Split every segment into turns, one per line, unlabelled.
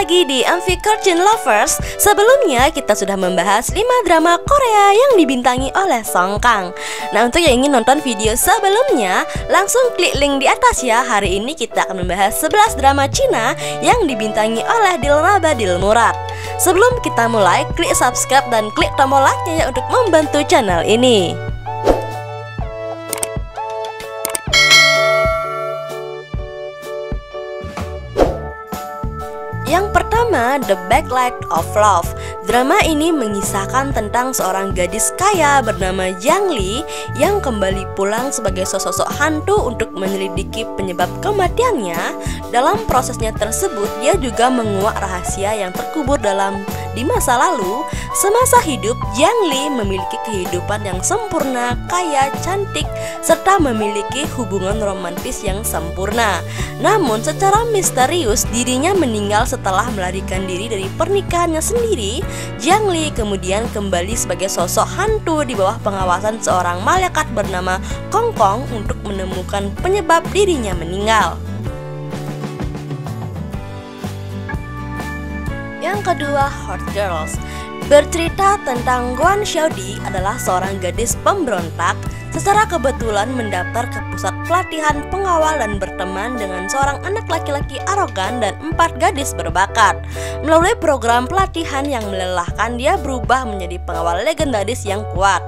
lagi di MV Cartoon Lovers. Sebelumnya kita sudah membahas 5 drama Korea yang dibintangi oleh Song Kang. Nah, untuk yang ingin nonton video sebelumnya, langsung klik link di atas ya. Hari ini kita akan membahas 11 drama Cina yang dibintangi oleh Dilraba Dilmurad. Sebelum kita mulai, klik subscribe dan klik tombol like-nya ya untuk membantu channel ini. Yang pertama, The Backlight of Love. Drama ini mengisahkan tentang seorang gadis kaya bernama Jiang Li yang kembali pulang sebagai sosok hantu untuk menyelidiki penyebab kematiannya. Dalam prosesnya tersebut, dia juga menguak rahasia yang terkubur di masa lalu. Semasa hidup, Jiang Li memiliki kehidupan yang sempurna, kaya, cantik, serta memiliki hubungan romantis yang sempurna. Namun secara misterius dirinya meninggal setelah melarikan diri dari pernikahannya sendiri. Jiang Li kemudian kembali sebagai sosok hantu di bawah pengawasan seorang malaikat bernama Kong Kong untuk menemukan penyebab dirinya meninggal. Yang kedua, Hot Girls. Bercerita tentang Guan Xiaodi adalah seorang gadis pemberontak. Secara kebetulan mendaftar ke pusat pelatihan pengawal dan berteman dengan seorang anak laki-laki arogan dan 4 gadis berbakat. Melalui program pelatihan yang melelahkan, dia berubah menjadi pengawal legendaris yang kuat.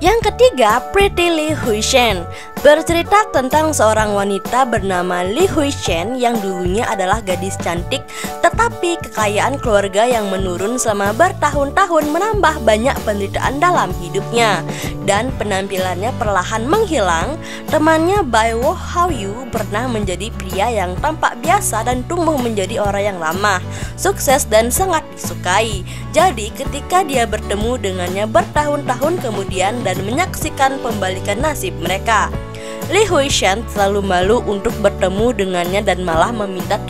Yang ketiga, Pretty Li Huishen. Bercerita tentang seorang wanita bernama Li Huishen yang dulunya adalah gadis cantik, tetapi kekayaan keluarga yang menurun selama bertahun-tahun menambah banyak penderitaan dalam hidupnya, dan penampilannya perlahan menghilang. Temannya Bai Wo Hao-yu pernah menjadi pria yang tampak biasa dan tumbuh menjadi orang yang ramah, sukses dan sangat disukai. Jadi ketika dia bertemu dengannya bertahun-tahun kemudian dan menyaksikan pembalikan nasib mereka, Li Huishen selalu malu untuk bertemu dengannya dan malah meminta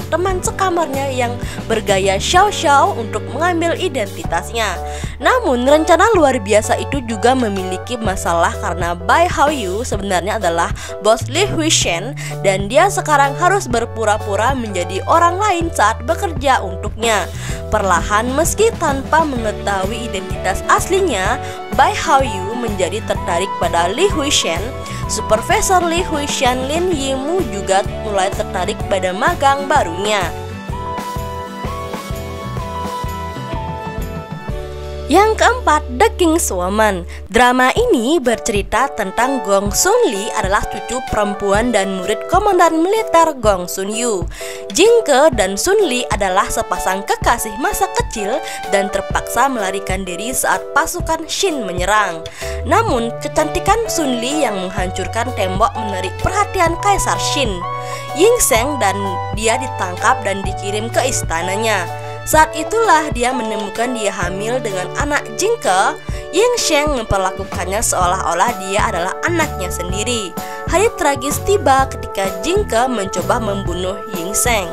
teman sekamarnya yang bergaya xiao-xiao untuk mengambil identitasnya. Namun rencana luar biasa itu juga memiliki masalah karena Bai Hao-yu sebenarnya adalah bos Li Huishen dan dia sekarang harus berpura-pura menjadi orang lain saat bekerja untuknya. Perlahan meski tanpa mengetahui identitas aslinya, Bai Hao-yu menjadi tertarik pada Li Huishen. Supervisor Li Huishen, Lin Yimu, juga mulai tertarik pada magang barunya. Yang keempat, The King's Woman. Drama ini bercerita tentang Gong Sun Li adalah cucu perempuan dan murid komandan militer Gong Sun Yu. Jingke dan Sun Li adalah sepasang kekasih masa kecil dan terpaksa melarikan diri saat pasukan Shin menyerang. Namun, kecantikan Sun Li yang menghancurkan tembok menarik perhatian Kaisar Shin, Ying Sheng, dan dia ditangkap dan dikirim ke istananya. Saat itulah dia menemukan dia hamil dengan anak Jingke. Ying Sheng memperlakukannya seolah-olah dia adalah anaknya sendiri. Hari tragis tiba ketika Jingke mencoba membunuh Ying Sheng.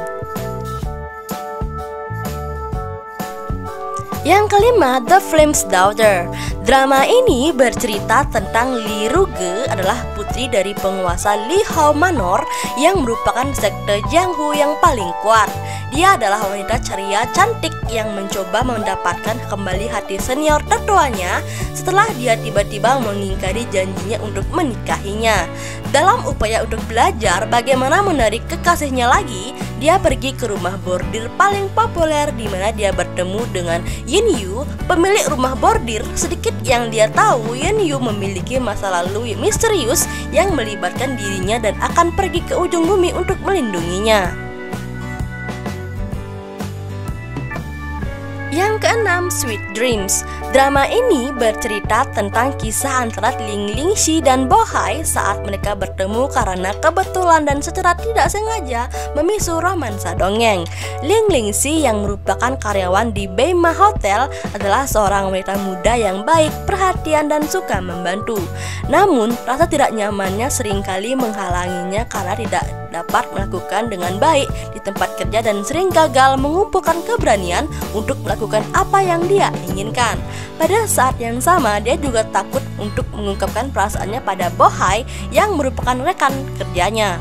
Yang kelima, The Flame's Daughter. Drama ini bercerita tentang Li Ruge adalah putri dari penguasa Li Hao Manor yang merupakan sekte Jianghu yang paling kuat. Dia adalah wanita ceria cantik yang mencoba mendapatkan kembali hati senior tertuanya setelah dia tiba-tiba mengingkari janjinya untuk menikahinya. Dalam upaya untuk belajar bagaimana menarik kekasihnya lagi, dia pergi ke rumah bordir paling populer di mana dia bertemu dengan Yin Yu, pemilik rumah bordir. Sedikit yang dia tahu, Yin Yu memiliki masa lalu misterius yang melibatkan dirinya dan akan pergi ke ujung bumi untuk melindunginya. Yang keenam, Sweet Dreams. Drama ini bercerita tentang kisah antara Ling Lingxi dan Bo Hai saat mereka bertemu karena kebetulan dan secara tidak sengaja memisu romansa dongeng. Ling Lingxi yang merupakan karyawan di Beima Hotel adalah seorang wanita muda yang baik, perhatian, dan suka membantu. Namun, rasa tidak nyamannya seringkali menghalanginya karena tidak dapat melakukan dengan baik di tempat kerja dan sering gagal mengumpulkan keberanian untuk melakukan apa yang dia inginkan. Pada saat yang sama, dia juga takut untuk mengungkapkan perasaannya pada Bo Hai yang merupakan rekan kerjanya.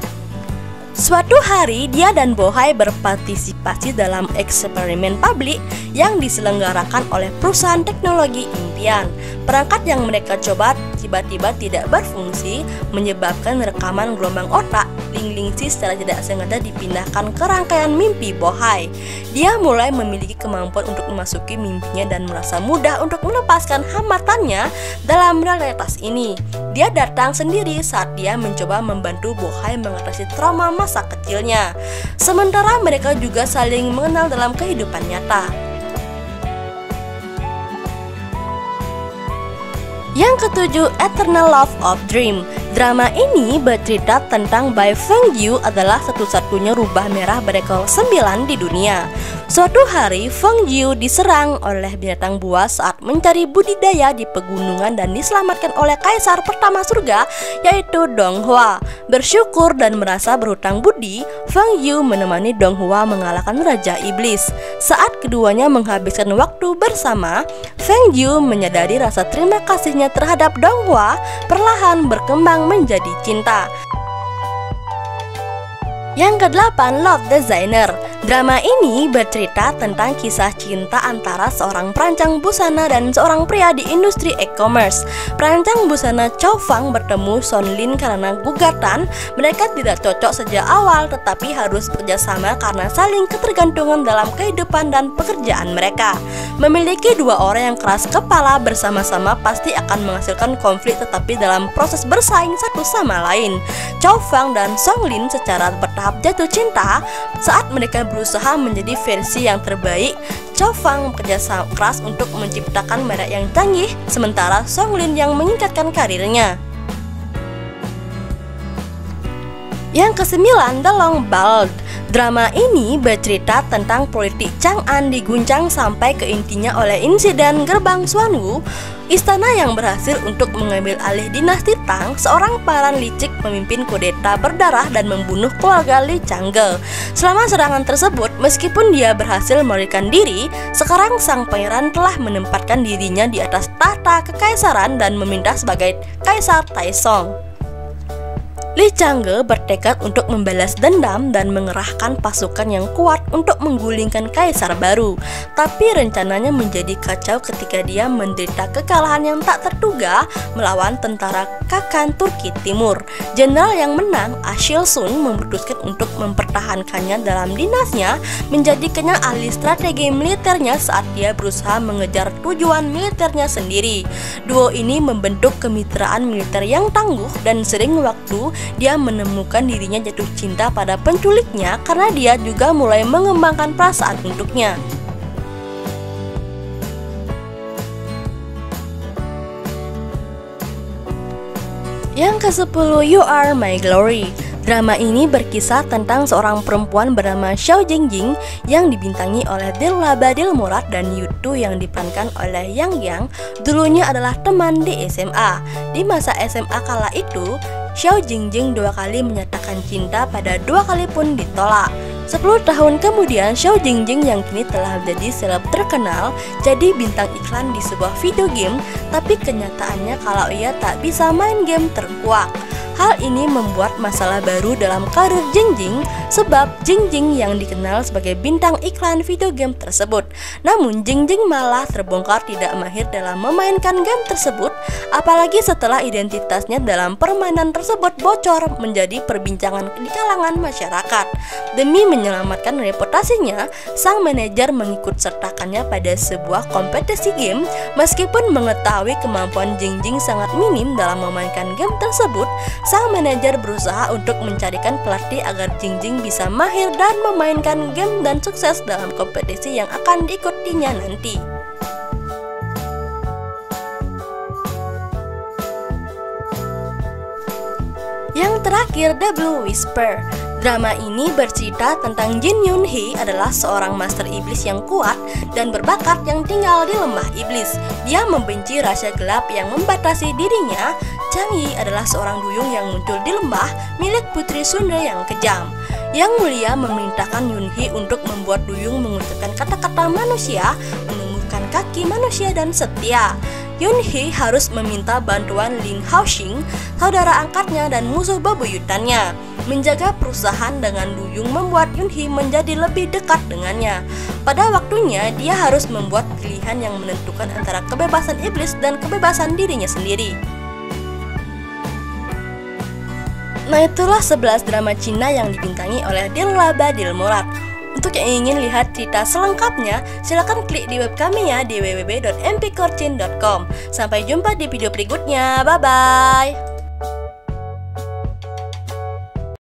Suatu hari, dia dan Bohai berpartisipasi dalam eksperimen publik yang diselenggarakan oleh perusahaan teknologi impian. Perangkat yang mereka coba tiba-tiba tidak berfungsi, menyebabkan rekaman gelombang otak Ling-Lingxi secara tidak sengaja dipindahkan ke rangkaian mimpi Bohai. Dia mulai memiliki kemampuan untuk memasuki mimpinya dan merasa mudah untuk melepaskan hambatannya dalam realitas ini. Dia datang sendiri saat dia mencoba membantu Bohai mengatasi trauma masa kecilnya. Sementara mereka juga saling mengenal dalam kehidupan nyata. Yang ketujuh, Eternal Love of Dream. Drama ini bercerita tentang Bai Fengyu adalah satu-satunya rubah merah berekor 9 di dunia. Suatu hari, Fengyu diserang oleh binatang buas saat mencari budidaya di pegunungan dan diselamatkan oleh kaisar pertama surga, yaitu Donghua. Bersyukur dan merasa berhutang budi, Fengyu menemani Donghua mengalahkan Raja Iblis. Saat keduanya menghabiskan waktu bersama, Fengyu menyadari rasa terima kasihnya terhadap Donghua perlahan berkembang menjadi cinta. Yang kedelapan, Love Designer. Drama ini bercerita tentang kisah cinta antara seorang perancang busana dan seorang pria di industri e-commerce. Perancang busana Chow Fang bertemu Son Lin karena gugatan. Mereka tidak cocok sejak awal, tetapi harus bekerjasama karena saling ketergantungan dalam kehidupan dan pekerjaan mereka. Memiliki dua orang yang keras kepala bersama-sama pasti akan menghasilkan konflik, tetapi dalam proses bersaing satu sama lain, Chow Fang dan Song Lin secara bertahap jatuh cinta. Saat mereka berusaha menjadi versi yang terbaik, Chow Fang bekerja keras untuk menciptakan merek yang canggih, sementara Song Lin yang meningkatkan karirnya. Yang kesembilan, The Long Ballad. Drama ini bercerita tentang politik Chang'an diguncang sampai ke intinya oleh insiden Gerbang Xuanwu, istana yang berhasil untuk mengambil alih dinasti Tang. Seorang pangeran licik memimpin kudeta berdarah dan membunuh keluarga Li Changge. Selama serangan tersebut, meskipun dia berhasil melarikan diri, sekarang sang pangeran telah menempatkan dirinya di atas tahta kekaisaran dan meminta sebagai Kaisar Taizong. Li Changge bertekad untuk membalas dendam dan mengerahkan pasukan yang kuat untuk menggulingkan kaisar baru. Tapi rencananya menjadi kacau ketika dia menderita kekalahan yang tak terduga melawan tentara Khakan Turki Timur. Jenderal yang menang, Ashil Sun, memutuskan untuk mempertahankannya dalam dinasnya, menjadikannya ahli strategi militernya saat dia berusaha mengejar tujuan militernya sendiri. Duo ini membentuk kemitraan militer yang tangguh dan sering waktu dia menemukan dirinya jatuh cinta pada penculiknya karena dia juga mulai mengembangkan perasaan untuknya. Yang ke-10, You Are My Glory. Drama ini berkisah tentang seorang perempuan bernama Xiao Jingjing yang dibintangi oleh Dilraba Dilmurad dan Yutu yang diperankan oleh Yang Yang. Dulunya adalah teman di SMA. Di masa SMA kala itu, Xiao Jingjing 2 kali menyatakan cinta, pada 2 kali pun ditolak. 10 tahun kemudian, Xiao Jingjing yang kini telah menjadi seleb terkenal jadi bintang iklan di sebuah video game, tapi kenyataannya kalau ia tak bisa main game terkuak. Hal ini membuat masalah baru dalam karir Jingjing, sebab Jingjing yang dikenal sebagai bintang iklan video game tersebut. Namun Jingjing malah terbongkar tidak mahir dalam memainkan game tersebut, apalagi setelah identitasnya dalam permainan tersebut bocor menjadi perbincangan di kalangan masyarakat. Demi menyelamatkan reputasinya, sang manajer mengikut sertakannya pada sebuah kompetisi game. Meskipun mengetahui kemampuan Jingjing sangat minim dalam memainkan game tersebut, sang manajer berusaha untuk mencarikan pelatih agar Jingjing bisa mahir dan memainkan game dan sukses dalam kompetisi yang akan diikutinya nanti. Yang terakhir, The Blue Whisper. Drama ini bercerita tentang Jin Yun Hee adalah seorang master iblis yang kuat dan berbakat yang tinggal di lembah iblis. Dia membenci rahasia gelap yang membatasi dirinya. Chang Yi adalah seorang duyung yang muncul di lembah milik putri Sunda yang kejam. Yang Mulia memerintahkan Yun Hee untuk membuat duyung mengucapkan kata-kata manusia, menumbuhkan kaki manusia dan setia. Yun Hee harus meminta bantuan Ling Haoxing, saudara angkatnya dan musuh bebuyutannya. Menjaga perusahaan dengan duyung membuat Yoon-hee menjadi lebih dekat dengannya. Pada waktunya, dia harus membuat pilihan yang menentukan antara kebebasan iblis dan kebebasan dirinya sendiri. Nah, itulah 11 drama Cina yang dibintangi oleh Dillaba Dilmurad. Untuk yang ingin lihat cerita selengkapnya, silakan klik di web kami ya di www.mpkorchin.com. Sampai jumpa di video berikutnya. Bye bye.